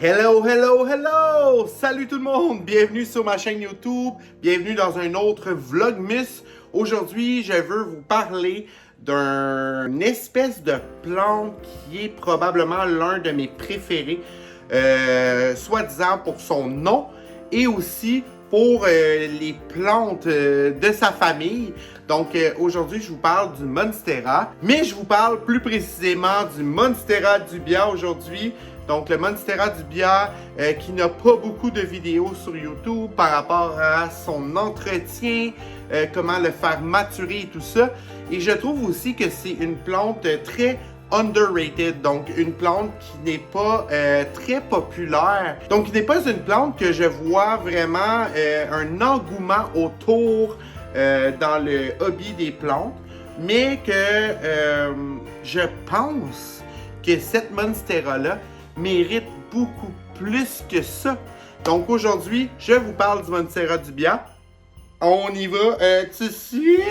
Hello, hello, hello! Salut tout le monde! Bienvenue sur ma chaîne YouTube, bienvenue dans un autre Vlogmas. Aujourd'hui, je veux vous parler d'une espèce de plante qui est probablement l'un de mes préférés, soi-disant pour son nom et aussi pour les plantes de sa famille. Donc aujourd'hui, je vous parle du Monstera, mais je vous parle plus précisément du Monstera dubia aujourd'hui. Donc le Monstera dubia qui n'a pas beaucoup de vidéos sur YouTube par rapport à son entretien, comment le faire maturer et tout ça. Et je trouve aussi que c'est une plante très underrated, donc une plante qui n'est pas très populaire. Donc, il n'est pas une plante que je vois vraiment un engouement autour dans le hobby des plantes, mais que je pense que cette Monstera-là mérite beaucoup plus que ça. Donc, aujourd'hui, je vous parle du Monstera dubia. On y va tout de suite!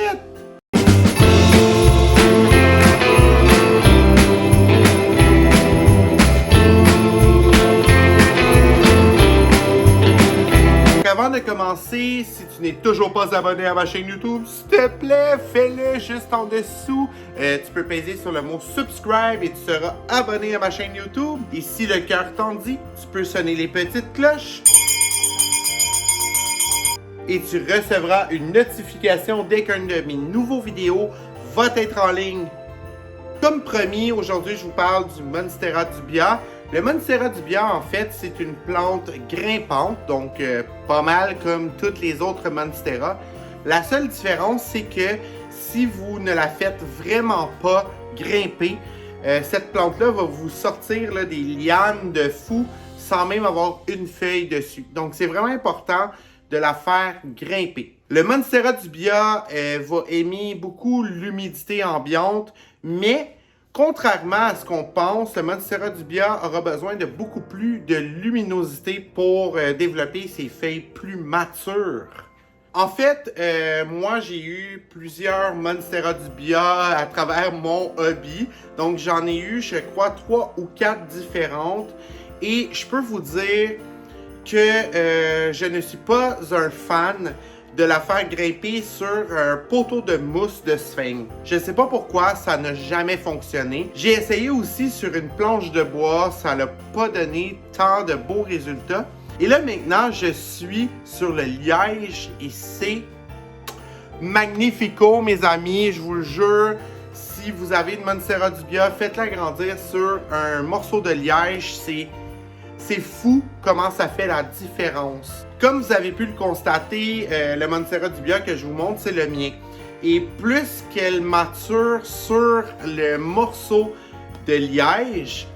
Avant de commencer, si tu n'es toujours pas abonné à ma chaîne YouTube, s'il te plaît, fais-le juste en dessous. Tu peux peser sur le mot subscribe et tu seras abonné à ma chaîne YouTube. Et si le cœur t'en dit, tu peux sonner les petites cloches. Et tu recevras une notification dès qu'un de mes nouveaux vidéos va être en ligne. Comme promis, aujourd'hui, je vous parle du Monstera dubia. Le Monstera dubia, en fait, c'est une plante grimpante, donc pas mal comme toutes les autres Monstera. La seule différence, c'est que si vous ne la faites vraiment pas grimper, cette plante-là va vous sortir là, des lianes de fou sans même avoir une feuille dessus. Donc, c'est vraiment important de la faire grimper. Le Monstera dubia va aimer beaucoup l'humidité ambiante, mais contrairement à ce qu'on pense, le Monstera dubia aura besoin de beaucoup plus de luminosité pour développer ses feuilles plus matures. En fait, moi j'ai eu plusieurs Monstera dubia à travers mon hobby. Donc j'en ai eu, je crois, 3 ou 4 différentes. Et je peux vous dire que je ne suis pas un fan de la faire grimper sur un poteau de mousse de sphinx. Je ne sais pas pourquoi, ça n'a jamais fonctionné. J'ai essayé aussi sur une planche de bois, ça n'a pas donné tant de beaux résultats. Et là maintenant, je suis sur le liège et c'est magnifico, mes amis, je vous le jure. Si vous avez une Monstera dubia, faites-la grandir sur un morceau de liège, c'est fou comment ça fait la différence. Comme vous avez pu le constater, le Monstera dubia que je vous montre, c'est le mien. Et plus qu'elle mature sur le morceau de liège,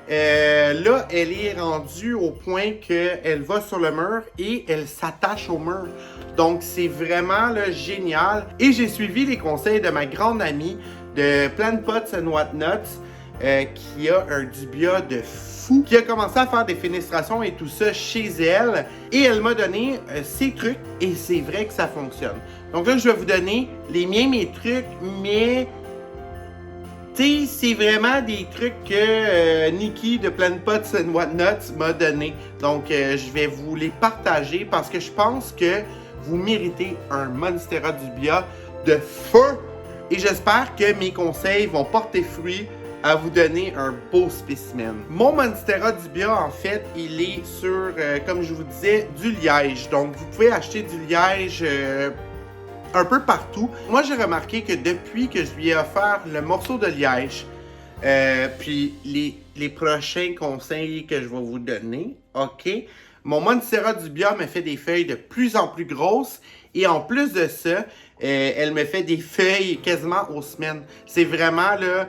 là, elle est rendue au point qu'elle va sur le mur et elle s'attache au mur. Donc, c'est vraiment là, génial. Et j'ai suivi les conseils de ma grande amie de Plant Pots and Whatnots, qui a un dubia de fou, qui a commencé à faire des fenestrations et tout ça chez elle. Et elle m'a donné ses trucs et c'est vrai que ça fonctionne. Donc là, je vais vous donner les miens, mes trucs, mais tu sais, c'est vraiment des trucs que Nikki de Plant Pots and Whatnots m'a donné. Donc je vais vous les partager parce que je pense que vous méritez un Monstera dubia de feu. Et j'espère que mes conseils vont porter fruit à vous donner un beau spécimen. Mon Monstera dubia, en fait, il est sur, comme je vous disais, du liège. Donc, vous pouvez acheter du liège un peu partout. Moi, j'ai remarqué que depuis que je lui ai offert le morceau de liège, puis les prochains conseils que je vais vous donner, ok, mon Monstera dubia me fait des feuilles de plus en plus grosses et en plus de ça, elle me fait des feuilles quasiment aux semaines. C'est vraiment là,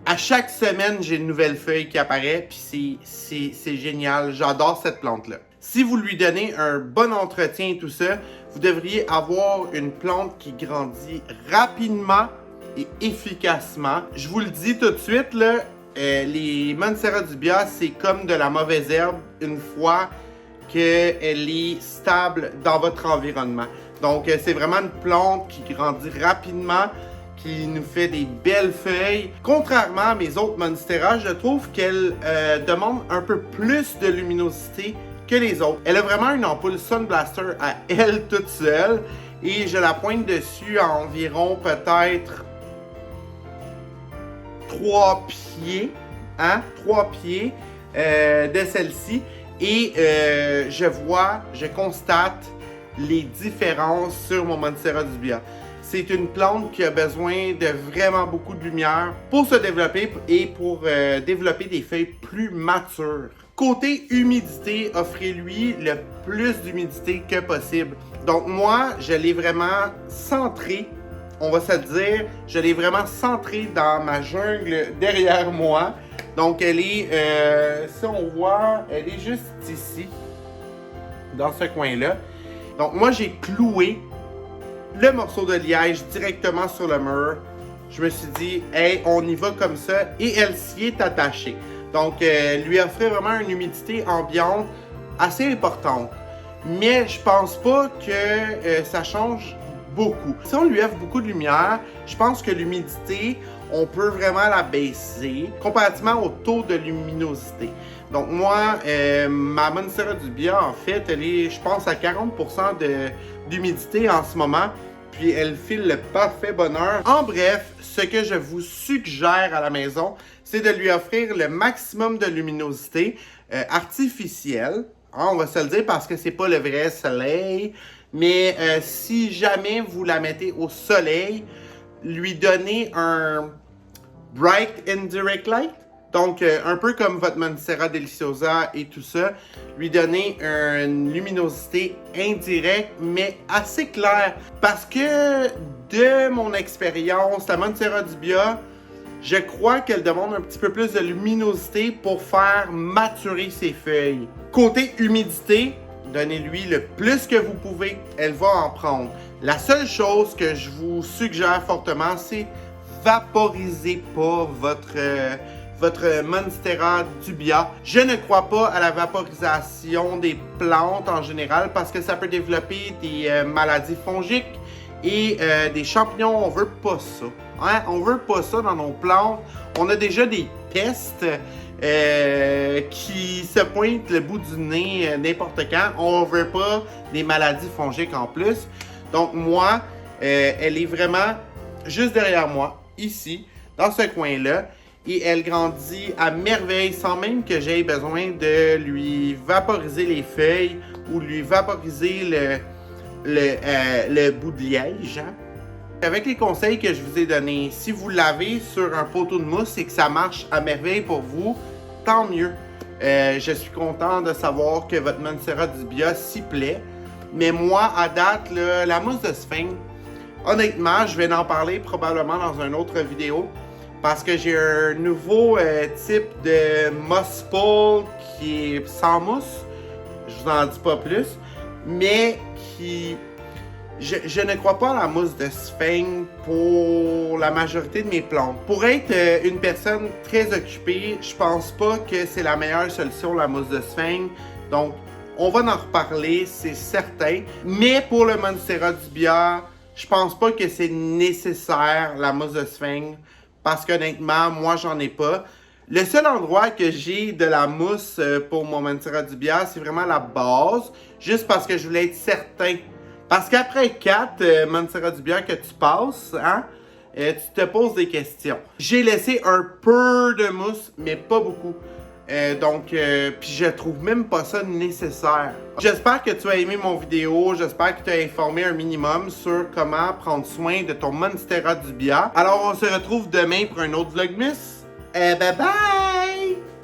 à chaque semaine, j'ai une nouvelle feuille qui apparaît, puis c'est génial. J'adore cette plante-là. Si vous lui donnez un bon entretien et tout ça, vous devriez avoir une plante qui grandit rapidement et efficacement. Je vous le dis tout de suite, là, les Monstera dubia, c'est comme de la mauvaise herbe une fois qu'elle est stable dans votre environnement. Donc, c'est vraiment une plante qui grandit rapidement, qui nous fait des belles feuilles. Contrairement à mes autres Monstera, je trouve qu'elle demande un peu plus de luminosité que les autres. Elle a vraiment une ampoule Sun Blaster à elle toute seule et je la pointe dessus à environ peut-être 3 pieds, hein, 3 pieds de celle-ci et je constate les différences sur mon Monstera dubia. C'est une plante qui a besoin de vraiment beaucoup de lumière pour se développer et pour développer des feuilles plus matures. Côté humidité, offrez-lui le plus d'humidité que possible. Donc moi, je l'ai vraiment centré, on va se le dire, je l'ai vraiment centré dans ma jungle derrière moi. Donc elle est, si on voit, elle est juste ici, dans ce coin-là. Donc moi, j'ai cloué le morceau de liège directement sur le mur. Je me suis dit, hey, on y va comme ça. Et elle s'y est attachée. Donc, lui offrait vraiment une humidité ambiante assez importante. Mais je pense pas que ça change beaucoup. Si on lui offre beaucoup de lumière, je pense que l'humidité, on peut vraiment la baisser comparativement au taux de luminosité. Donc moi, ma Monstera dubia, en fait, elle est, je pense, à 40% d'humidité en ce moment. Puis elle file le parfait bonheur. En bref, ce que je vous suggère à la maison, c'est de lui offrir le maximum de luminosité artificielle. Hein, on va se le dire parce que c'est pas le vrai soleil. Mais si jamais vous la mettez au soleil, lui donner un bright indirect light. Donc, un peu comme votre Monstera deliciosa et tout ça, lui donner une luminosité indirecte, mais assez claire. Parce que, de mon expérience, la Monstera dubia, je crois qu'elle demande un petit peu plus de luminosité pour faire maturer ses feuilles. Côté humidité, donnez-lui le plus que vous pouvez, elle va en prendre. La seule chose que je vous suggère fortement, c'est vaporisez pas votre Monstera dubia. Je ne crois pas à la vaporisation des plantes en général parce que ça peut développer des maladies fongiques et des champignons. On veut pas ça. Hein? On veut pas ça dans nos plantes. On a déjà des pestes qui se pointent le bout du nez n'importe quand. On veut pas des maladies fongiques en plus. Donc moi, elle est vraiment juste derrière moi, ici, dans ce coin-là. Et elle grandit à merveille sans même que j'aie besoin de lui vaporiser les feuilles ou lui vaporiser le bout de liège. Hein? Avec les conseils que je vous ai donnés, si vous l'avez sur un poteau de mousse et que ça marche à merveille pour vous, tant mieux. Je suis content de savoir que votre Monstera dubia s'y plaît. Mais moi, à date, là, la mousse de sphinx, honnêtement, je vais en parler probablement dans une autre vidéo. Parce que j'ai un nouveau type de moss pole qui est sans mousse. Je vous en dis pas plus. Mais qui... Je ne crois pas à la mousse de sphinx pour la majorité de mes plantes. Pour être une personne très occupée, je pense pas que c'est la meilleure solution, la mousse de sphinx. Donc, on va en reparler, c'est certain. Mais pour le Monstera dubia, je pense pas que c'est nécessaire, la mousse de sphinx. Parce qu'honnêtement, moi, j'en ai pas. Le seul endroit que j'ai de la mousse pour mon Monstera dubia, c'est vraiment la base. Juste parce que je voulais être certain. Parce qu'après 4 Monstera dubia que tu passes, hein, tu te poses des questions. J'ai laissé un peu de mousse, mais pas beaucoup. Puis je trouve même pas ça nécessaire. J'espère que tu as aimé mon vidéo, j'espère que tu as informé un minimum sur comment prendre soin de ton Monstera dubia. Alors on se retrouve demain pour un autre Vlogmas. Bye bye!